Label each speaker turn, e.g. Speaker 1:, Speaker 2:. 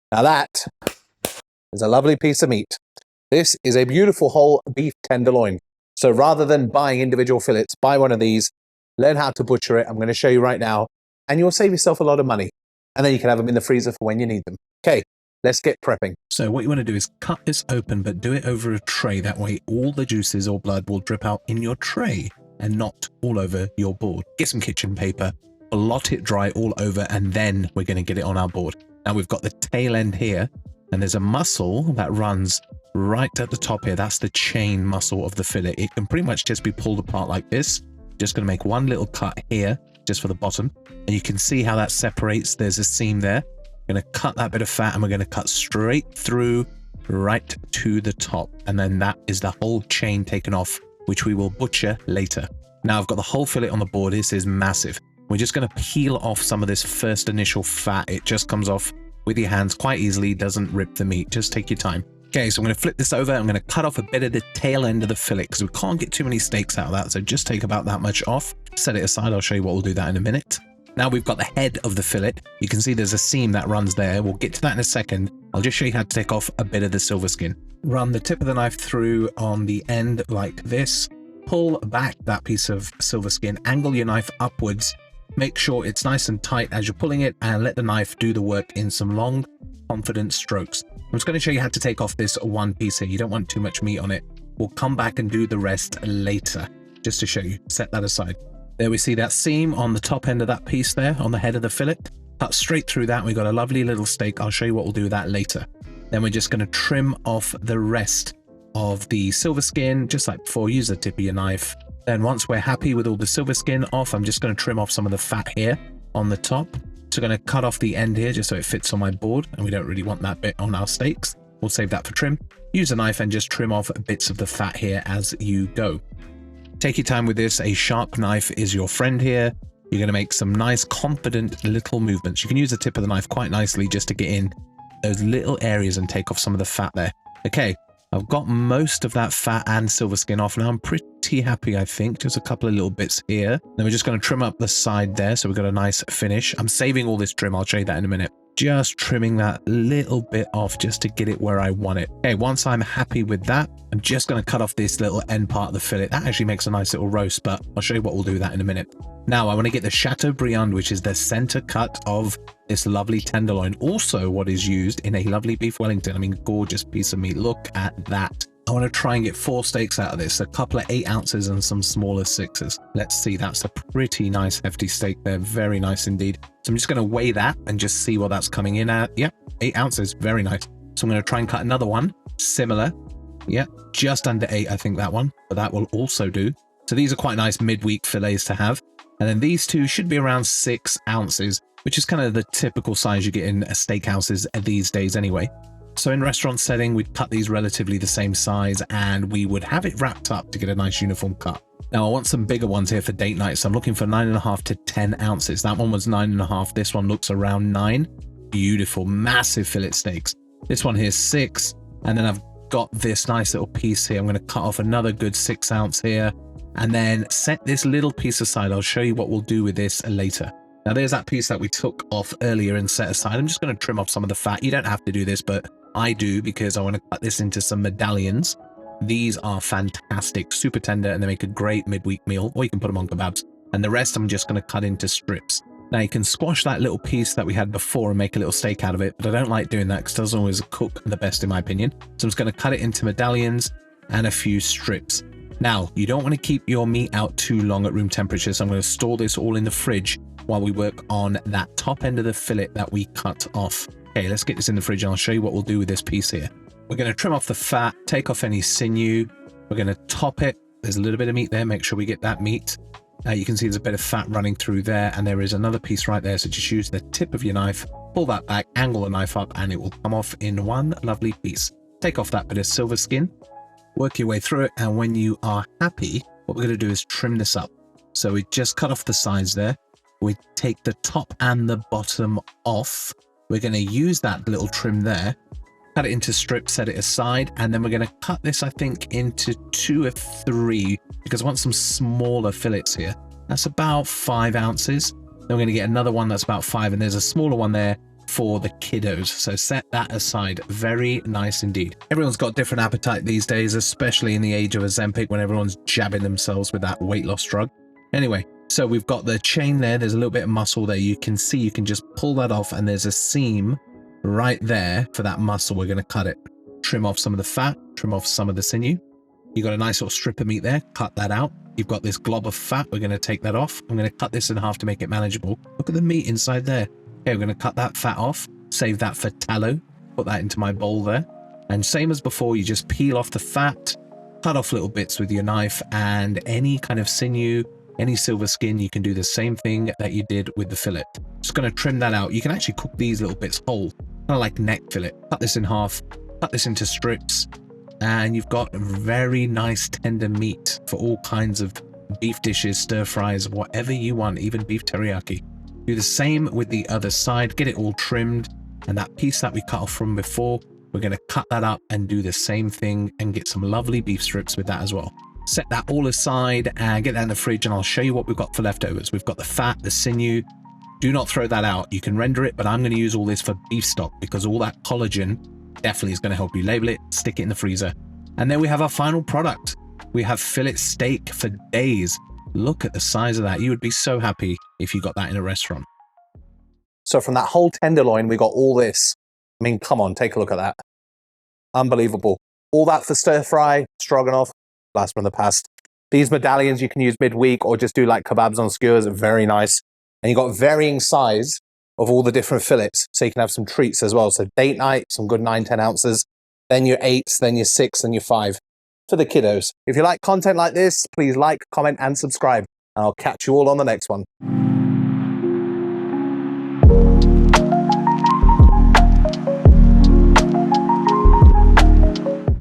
Speaker 1: Now that is a lovely piece of meat. This is a beautiful whole beef tenderloin. So rather than buying individual fillets, buy one of these, learn how to butcher it. I'm going to show you right now, and you'll save yourself a lot of money. And then you can have them in the freezer for when you need them. Okay, let's get prepping.
Speaker 2: So what you want to do is cut this open, but do it over a tray. That way all the juices or blood will drip out in your tray and not all over your board. Get some kitchen paper, blot it dry all over, and then we're going to get it on our board. Now we've got the tail end here, and there's a muscle that runs right at the top here. That's the chain muscle of the fillet. It can pretty much just be pulled apart like this. Just going to make one little cut here, just for the bottom. And you can see how that separates. There's a seam there. Going to cut that bit of fat, and we're going to cut straight through right to the top. And then that is the whole chain taken off, which we will butcher later. Now I've got the whole fillet on the board. This is massive. We're just going to peel off some of this first initial fat. It just comes off with your hands quite easily. Doesn't rip the meat. Just take your time. Okay, so I'm going to flip this over. I'm going to cut off a bit of the tail end of the fillet because we can't get too many steaks out of that. So just take about that much off. Set it aside. I'll show you what we'll do that in a minute. Now we've got the head of the fillet. You can see there's a seam that runs there. We'll get to that in a second. I'll just show you how to take off a bit of the silver skin. Run the tip of the knife through on the end like this. Pull back that piece of silver skin. Angle your knife upwards. Make sure it's nice and tight as you're pulling it, and let the knife do the work in some long, confident strokes. I'm just going to show you how to take off this one piece here. You don't want too much meat on it. We'll come back and do the rest later, just to show you. Set that aside. There we see that seam on the top end of that piece there, on the head of the fillet. Cut straight through that. We've got a lovely little steak. I'll show you what we'll do with that later. Then we're just going to trim off the rest of the silver skin, just like before. Use the tip of your knife. Then once we're happy with all the silver skin off, I'm just going to trim off some of the fat here on the top. So I'm going to cut off the end here just so it fits on my board, and we don't really want that bit on our steaks. We'll save that for trim. Use a knife and just trim off bits of the fat here as you go. Take your time with this. A sharp knife is your friend here. You're going to make some nice, confident little movements. You can use the tip of the knife quite nicely just to get in those little areas and take off some of the fat there. Okay, I've got most of that fat and silver skin off now. I'm pretty happy, I think. Just a couple of little bits here. Then we're just going to trim up the side there so we've got a nice finish. I'm saving all this trim. I'll show you that in a minute. Just trimming that little bit off just to get it where I want it. Okay, once I'm happy with that, I'm just going to cut off this little end part of the fillet. That actually makes a nice little roast, but I'll show you what we'll do with that in a minute. Now I want to get the Chateaubriand, which is the center cut of this lovely tenderloin. Also what is used in a lovely beef Wellington. I mean, gorgeous piece of meat. Look at that. I want to try and get 4 steaks out of this, a couple of 8 ounces and some smaller 6s. Let's see, that's a pretty nice hefty steak there. Very nice indeed. So I'm just going to weigh that and just see what that's coming in at. Yep, 8 ounces. Very nice. So I'm going to try and cut another one. Similar. Yep, just under 8, I think that one. But that will also do. So these are quite nice midweek fillets to have. And then these two should be around 6 ounces, which is kind of the typical size you get in steakhouses these days anyway. So in restaurant setting, we'd cut these relatively the same size, and we would have it wrapped up to get a nice uniform cut. Now I want some bigger ones here for date night, so I'm looking for 9.5 to 10 ounces. That one was 9.5. This one looks around 9. Beautiful, massive fillet steaks. This one here is 6, and then I've got this nice little piece here. I'm going to cut off another good 6 ounce here, and then set this little piece aside. I'll show you what we'll do with this later. Now there's that piece that we took off earlier and set aside. I'm just going to trim off some of the fat. You don't have to do this, but I do because I want to cut this into some medallions. These are fantastic, super tender, and they make a great midweek meal, or you can put them on kebabs. And the rest I'm just going to cut into strips. Now you can squash that little piece that we had before and make a little steak out of it, but I don't like doing that because it doesn't always cook the best in my opinion. So I'm just going to cut it into medallions and a few strips. Now, you don't want to keep your meat out too long at room temperature, so I'm going to store this all in the fridge while we work on that top end of the fillet that we cut off. Okay, let's get this in the fridge and I'll show you what we'll do with this piece here. We're going to trim off the fat, take off any sinew. We're going to top it. There's a little bit of meat there. Make sure we get that meat. You can see there's a bit of fat running through there, and there is another piece right there. So just use the tip of your knife, pull that back, angle the knife up, and it will come off in one lovely piece. Take off that bit of silver skin, work your way through it, and when you are happy, what we're going to do is trim this up. So we just cut off the sides there. We take the top and the bottom off. We're going to use that little trim there, cut it into strips, set it aside, and then we're going to cut this, I think, into 2 or 3 because I want some smaller fillets here. That's about 5 ounces. Then we're going to get another one that's about 5, and there's a smaller one there for the kiddos. So set that aside. Very nice indeed. Everyone's got different appetite these days, especially in the age of Ozempic when everyone's jabbing themselves with that weight loss drug. Anyway, so we've got the chain there. There's a little bit of muscle there. You can see, you can just pull that off, and there's a seam right there for that muscle. We're going to cut it. Trim off some of the fat, trim off some of the sinew. You got a nice little strip of meat there. Cut that out. You've got this glob of fat. We're going to take that off. I'm going to cut this in half to make it manageable. Look at the meat inside there. Okay, we're going to cut that fat off. Save that for tallow. Put that into my bowl there. And same as before, you just peel off the fat, cut off little bits with your knife, and any kind of sinew, any silver skin, you can do the same thing that you did with the fillet. Just going to trim that out. You can actually cook these little bits whole, kind of like neck fillet. Cut this in half, cut this into strips, and you've got very nice tender meat for all kinds of beef dishes, stir fries, whatever you want, even beef teriyaki. Do the same with the other side, get it all trimmed, and that piece that we cut off from before, we're going to cut that up and do the same thing and get some lovely beef strips with that as well. Set that all aside and get that in the fridge, and I'll show you what we've got for leftovers. We've got the fat, the sinew. Do not throw that out. You can render it, but I'm going to use all this for beef stock because all that collagen definitely is going to help you. Label it, stick it in the freezer. And then we have our final product. We have fillet steak for days. Look at the size of that. You would be so happy if you got that in a restaurant.
Speaker 1: So from that whole tenderloin, we got all this. I mean, come on, take a look at that. Unbelievable. All that for stir fry, stroganoff, blast from the past. These medallions you can use midweek or just do like kebabs on skewers. Very nice. And you got varying size of all the different fillets, so you can have some treats as well. So date night, some good 9-10 ounces, then your 8s, then your 6, and your 5 for the kiddos. If you like content like this, please like, comment, and subscribe, and I'll catch you all on the next one.